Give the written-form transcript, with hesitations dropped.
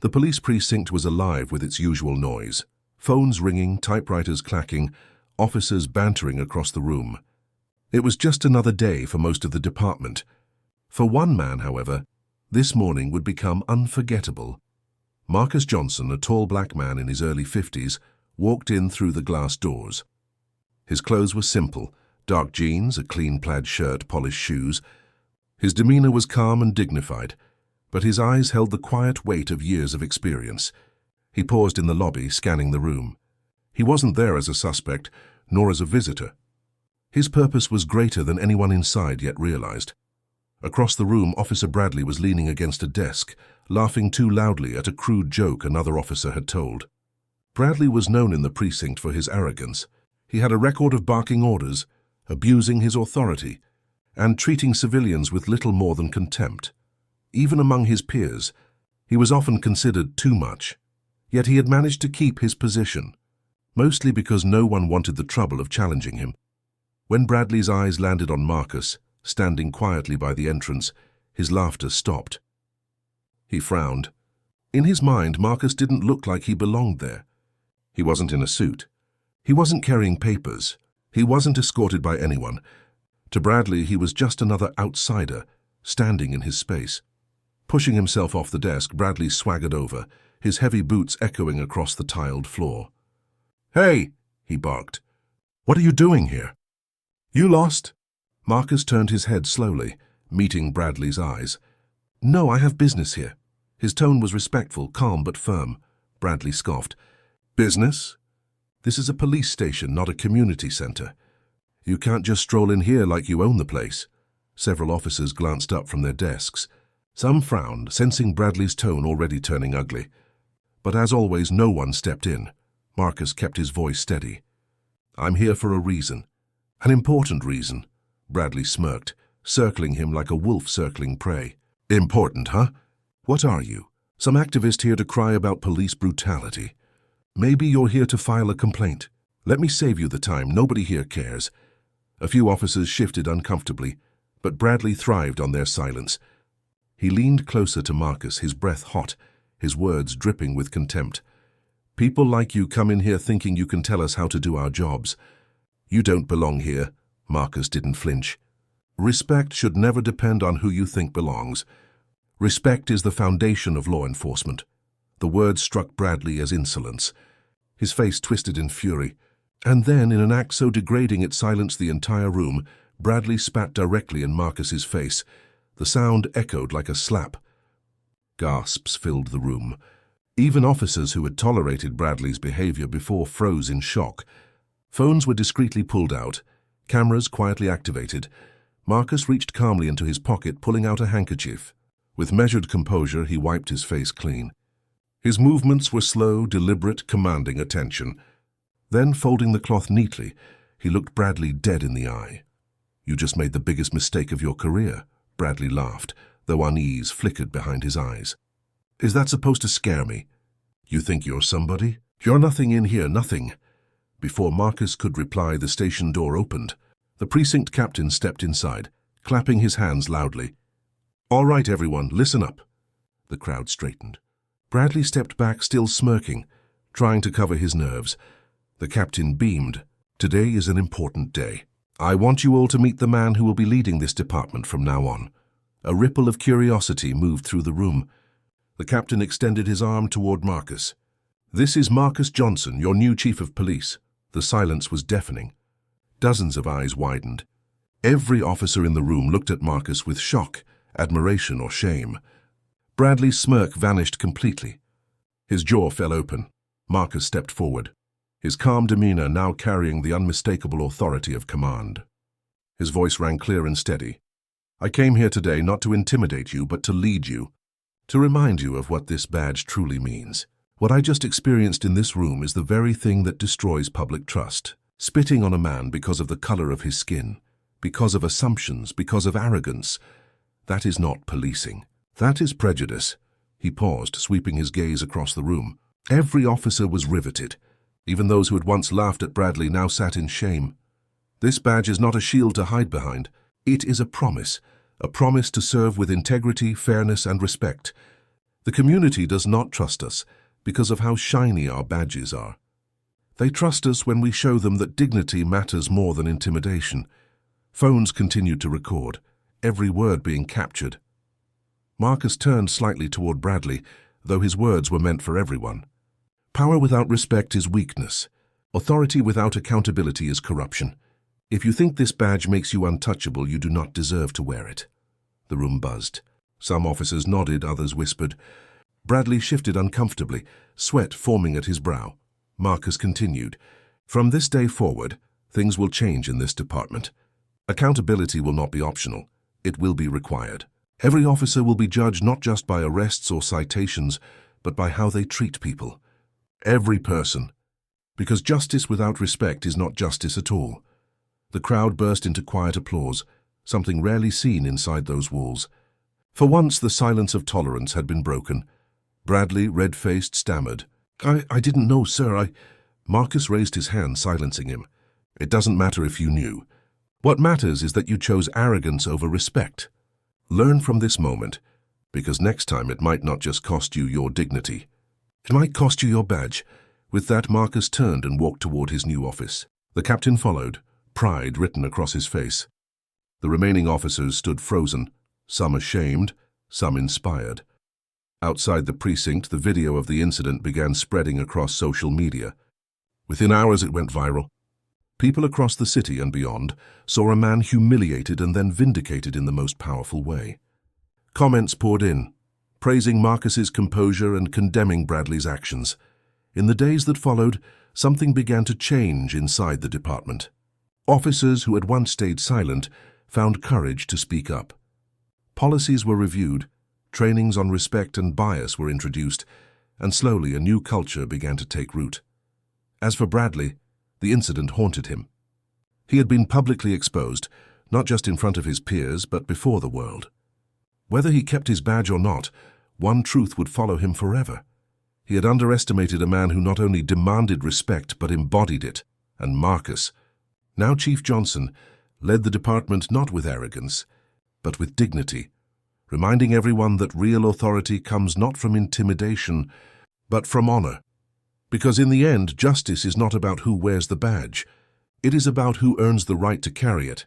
The police precinct was alive with its usual noise. Phones ringing, typewriters clacking, officers bantering across the room. It was just another day for most of the department. For one man, however, this morning would become unforgettable. Marcus Johnson, a tall black man in his early 50s, walked in through the glass doors. His clothes were simple, dark jeans, a clean plaid shirt, polished shoes. His demeanor was calm and dignified, but his eyes held the quiet weight of years of experience. He paused in the lobby, scanning the room. He wasn't there as a suspect, nor as a visitor. His purpose was greater than anyone inside yet realized. Across the room, Officer Bradley was leaning against a desk, laughing too loudly at a crude joke another officer had told. Bradley was known in the precinct for his arrogance. He had a record of barking orders, abusing his authority, and treating civilians with little more than contempt. Even among his peers, he was often considered too much. Yet he had managed to keep his position, mostly because no one wanted the trouble of challenging him. When Bradley's eyes landed on Marcus, standing quietly by the entrance, his laughter stopped. He frowned. In his mind, Marcus didn't look like he belonged there. He wasn't in a suit. He wasn't carrying papers. He wasn't escorted by anyone. To Bradley, he was just another outsider, standing in his space. Pushing himself off the desk, Bradley swaggered over, his heavy boots echoing across the tiled floor. "Hey!" he barked. "What are you doing here? You lost?" Marcus turned his head slowly, meeting Bradley's eyes. "No, I have business here." His tone was respectful, calm but firm. Bradley scoffed. "Business? This is a police station, not a community center. You can't just stroll in here like you own the place." Several officers glanced up from their desks. Some frowned, sensing Bradley's tone already turning ugly. But as always, no one stepped in. Marcus kept his voice steady. "I'm here for a reason. An important reason." Bradley smirked, circling him like a wolf circling prey. "Important, huh? What are you? Some activist here to cry about police brutality? Maybe you're here to file a complaint. Let me save you the time. Nobody here cares." A few officers shifted uncomfortably, but Bradley thrived on their silence. He leaned closer to Marcus, his breath hot, his words dripping with contempt. "People like you come in here thinking you can tell us how to do our jobs. You don't belong here." Marcus didn't flinch. "Respect should never depend on who you think belongs. Respect is the foundation of law enforcement." The words struck Bradley as insolence. His face twisted in fury. And then, in an act so degrading it silenced the entire room, Bradley spat directly in Marcus's face. The sound echoed like a slap. Gasps filled the room. Even officers who had tolerated Bradley's behavior before froze in shock. Phones were discreetly pulled out, cameras quietly activated. Marcus reached calmly into his pocket, pulling out a handkerchief. With measured composure, he wiped his face clean. His movements were slow, deliberate, commanding attention. Then, folding the cloth neatly, he looked Bradley dead in the eye. "You just made the biggest mistake of your career," Bradley laughed, though unease flickered behind his eyes. "Is that supposed to scare me? You think you're somebody? You're nothing in here, nothing." Before Marcus could reply, the station door opened. The precinct captain stepped inside, clapping his hands loudly. "All right, everyone, listen up." The crowd straightened. Bradley stepped back, still smirking, trying to cover his nerves. The captain beamed. "Today is an important day. I want you all to meet the man who will be leading this department from now on." A ripple of curiosity moved through the room. The captain extended his arm toward Marcus. "This is Marcus Johnson, your new chief of police." The silence was deafening. Dozens of eyes widened. Every officer in the room looked at Marcus with shock, admiration, or shame. Bradley's smirk vanished completely. His jaw fell open. Marcus stepped forward, his calm demeanor now carrying the unmistakable authority of command. His voice rang clear and steady. "I came here today not to intimidate you, but to lead you, to remind you of what this badge truly means. What I just experienced in this room is the very thing that destroys public trust. Spitting on a man because of the color of his skin, because of assumptions, because of arrogance. That is not policing. That is prejudice." He paused, sweeping his gaze across the room. Every officer was riveted. Even those who had once laughed at Bradley now sat in shame. This badge is not a shield to hide behind. It is a promise to serve with integrity, fairness, and respect. The community does not trust us because of how shiny our badges are. They trust us when we show them that dignity matters more than intimidation. Phones continued to record, every word being captured. Marcus turned slightly toward Bradley, though his words were meant for everyone. Power without respect is weakness. Authority without accountability is corruption. If you think this badge makes you untouchable, you do not deserve to wear it. The room buzzed. Some officers nodded, others whispered. Bradley shifted uncomfortably, sweat forming at his brow. Marcus continued, "From this day forward, things will change in this department. Accountability will not be optional. It will be required. Every officer will be judged not just by arrests or citations, but by how they treat people. Every person. Because justice without respect is not justice at all." The crowd burst into quiet applause, something rarely seen inside those walls. For once, the silence of tolerance had been broken. Bradley, red-faced, stammered. I didn't know, sir. Marcus raised his hand, silencing him. "It doesn't matter if you knew. What matters is that you chose arrogance over respect. Learn from this moment, because next time it might not just cost you your dignity. It might cost you your badge." With that, Marcus turned and walked toward his new office. The captain followed, pride written across his face. The remaining officers stood frozen, some ashamed, some inspired. Outside the precinct, the video of the incident began spreading across social media. Within hours, it went viral. People across the city and beyond saw a man humiliated and then vindicated in the most powerful way. Comments poured in, praising Marcus's composure and condemning Bradley's actions. In the days that followed, something began to change inside the department. Officers who had once stayed silent found courage to speak up. Policies were reviewed, trainings on respect and bias were introduced, and slowly a new culture began to take root. As for Bradley, the incident haunted him. He had been publicly exposed, not just in front of his peers, but before the world. Whether he kept his badge or not, one truth would follow him forever. He had underestimated a man who not only demanded respect but embodied it, and Marcus, now Chief Johnson, led the department not with arrogance, but with dignity, reminding everyone that real authority comes not from intimidation, but from honor. Because in the end, justice is not about who wears the badge. It is about who earns the right to carry it.